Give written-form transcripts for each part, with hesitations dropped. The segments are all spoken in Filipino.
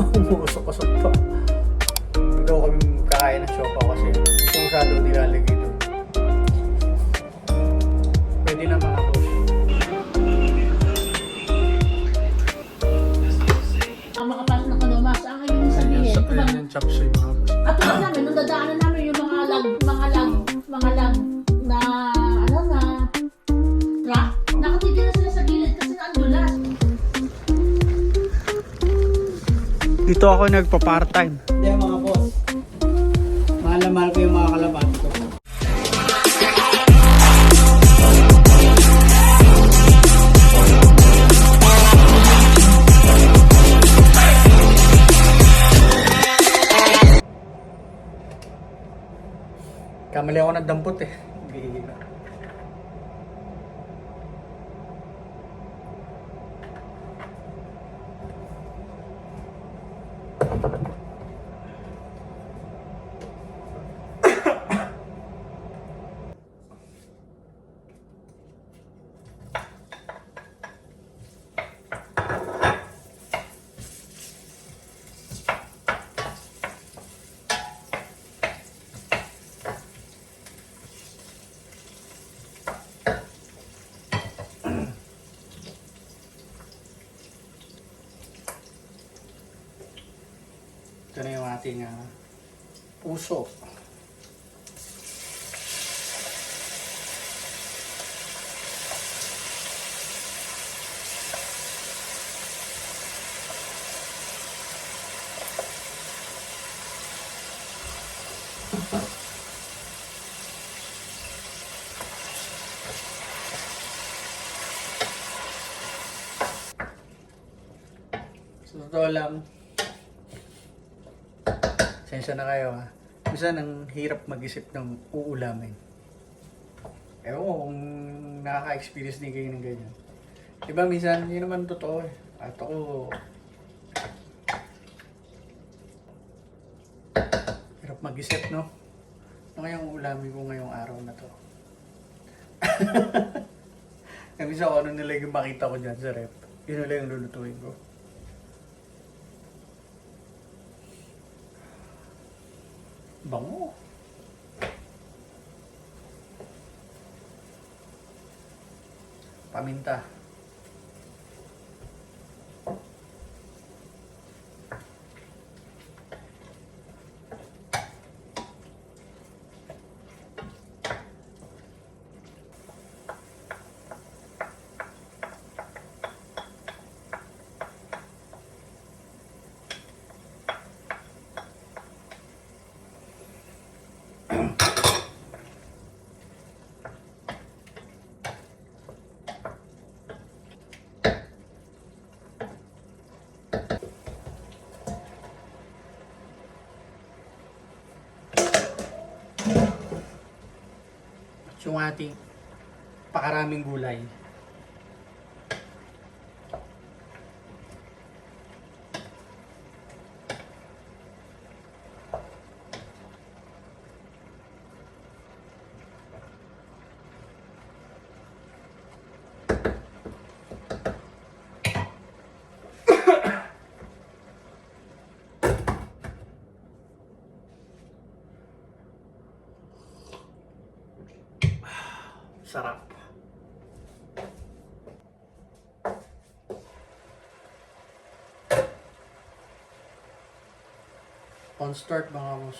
Umuusok-usok pa. Hindi daw kami kakain ng siopaw kasi kung saan daw nilalagay doon. Pwede na mga boss. Ang makapasok na kanuma, sa akin yung sabihin. Ayan yung chop suey mga boss. At ito namin, nung dadaanan namin yung mga lag na, ano na, truck. Nakatigil na sila sa gilid kasi naandulas. Dito ako nagpa-part-time. Hindi mga boss. Mahal na mahal ko yung mga kalaban ko. Kamali ako ng dampot eh. Bihira. Ito na yung ating puso. Sa totoo lang, sensya na kayo ha. Minsan ang hirap mag-isip ng uulamin. Ewan ko kung nakaka-experience din kayo ng ganyan. Diba minsan, yun naman totoo eh. At ako, hirap mag-isip no? Ano kayang uulamin ko ngayong araw na to? Kaya minsan kung ano nila yung makita ko dyan sa rep, yun nila yung lulutuin ko. Bango. Paminta. Yung ating pakaraming gulay. Sarap. On start mga boss.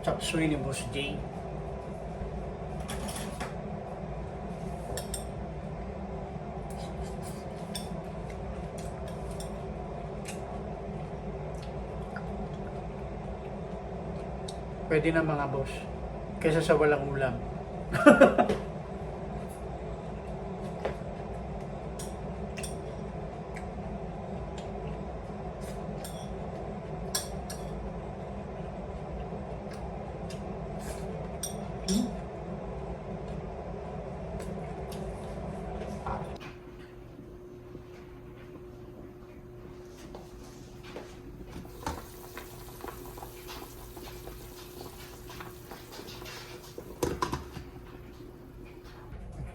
Chop suey ni Boss J. Pwede na mga boss. Kaysa sa walang ulam.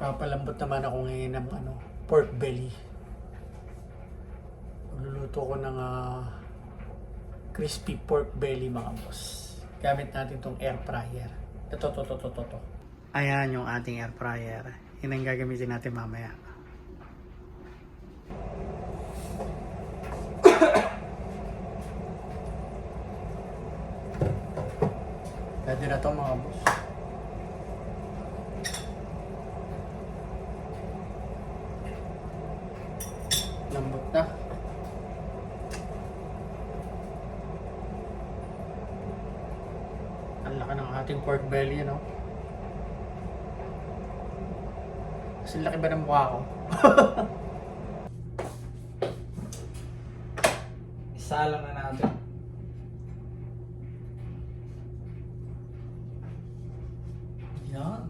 Papalambot naman ako ngayon ng pork belly. Luluto ko ng crispy pork belly mga boss. Gamit natin tong air fryer. Ito. Ayan yung ating air fryer. Yan ang gagamitin natin mamaya. Pwede na to mga boss. Lambot na. Ang laki ng ating pork belly, no? Kasi laki ba ng mukha ko? Isa lang na natin. Yan.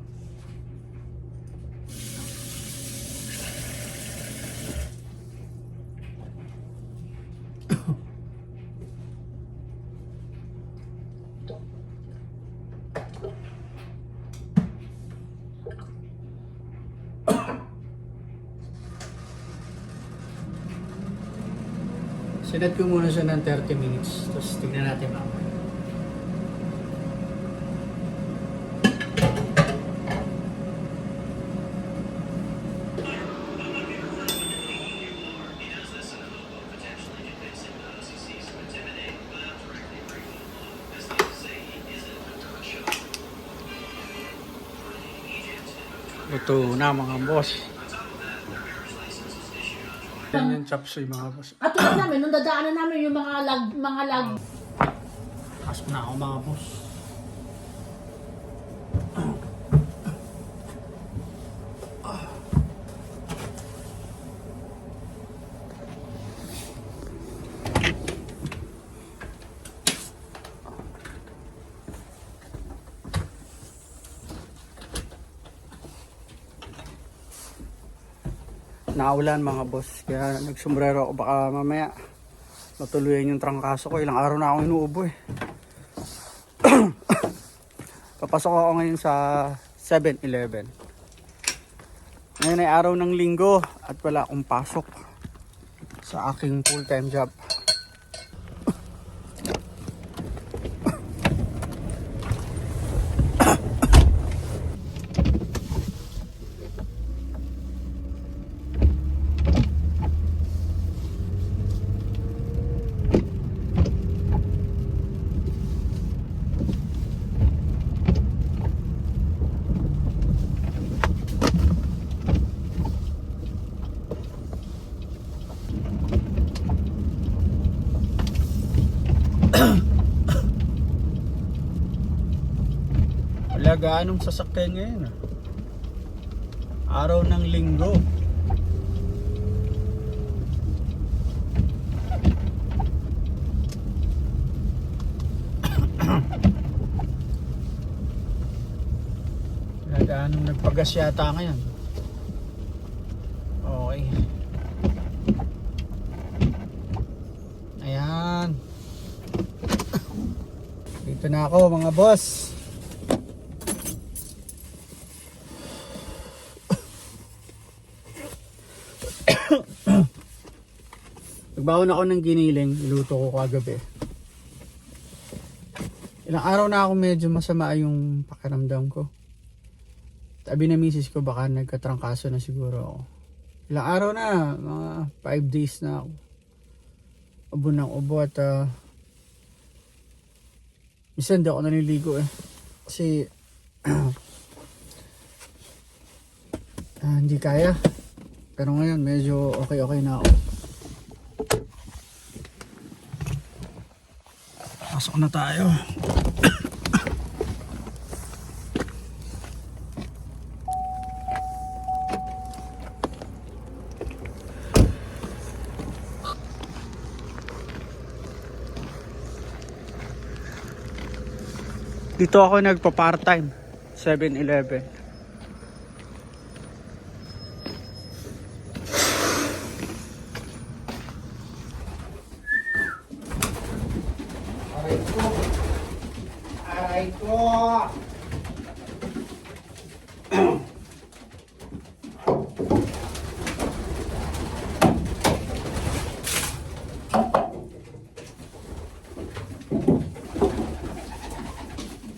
Sinat ko muna siya ng 30 minutes. Tapos tignan natin mamaya. Ito na mga boss. Yan yung chop suey mga boss. At ito namin, nung dadaanan namin yung mga lag. Pasok na ako mga boss. Naulan mga boss, kaya nagsombrero ako, baka mamaya matuluyan yung trangkaso ko. Ilang araw na ako inuubo eh. Papasok ako ngayon sa 7-Eleven. Ngayon ay araw ng linggo at wala akong pasok sa aking full-time job. Wala gaanong sasakyan ngayon ah. Araw ng linggo. Wala gaanong nagpagas yata ngayon. Okay. Ayan. Dito na ako mga boss. Nagbaon ako ng giniling, iluto ko kagabi. Ilang araw na ako medyo masama yung pakiramdam ko. Sabi na misis ko baka nagkatrangkaso na siguro ako. Ilang araw na, mga 5 days na ako. Ubo ng ubo at Minsan hindi ako naliligo eh. Kasi hindi kaya. Pero ngayon medyo okay na ako. Pasok na tayo. Dito ako nagpa-part-time. 7-Eleven. Aray ko. Aray ko.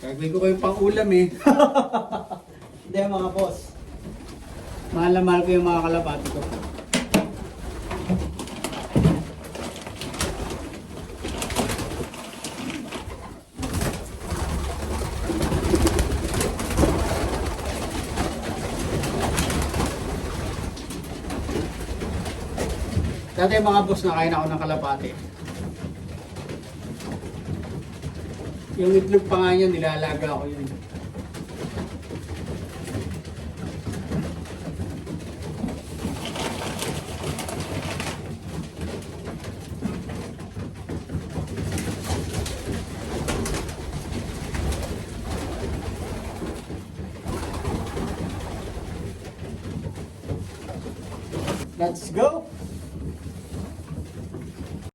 Gagawin ko kayo pang ulam eh. Hindi mga boss. Mahal na mahal ko yung mga kalapati ko. Dati mga boss, nakain ako ng kalapati. Yung itlog pa nga niya, nilalaga ko yun. Let's go!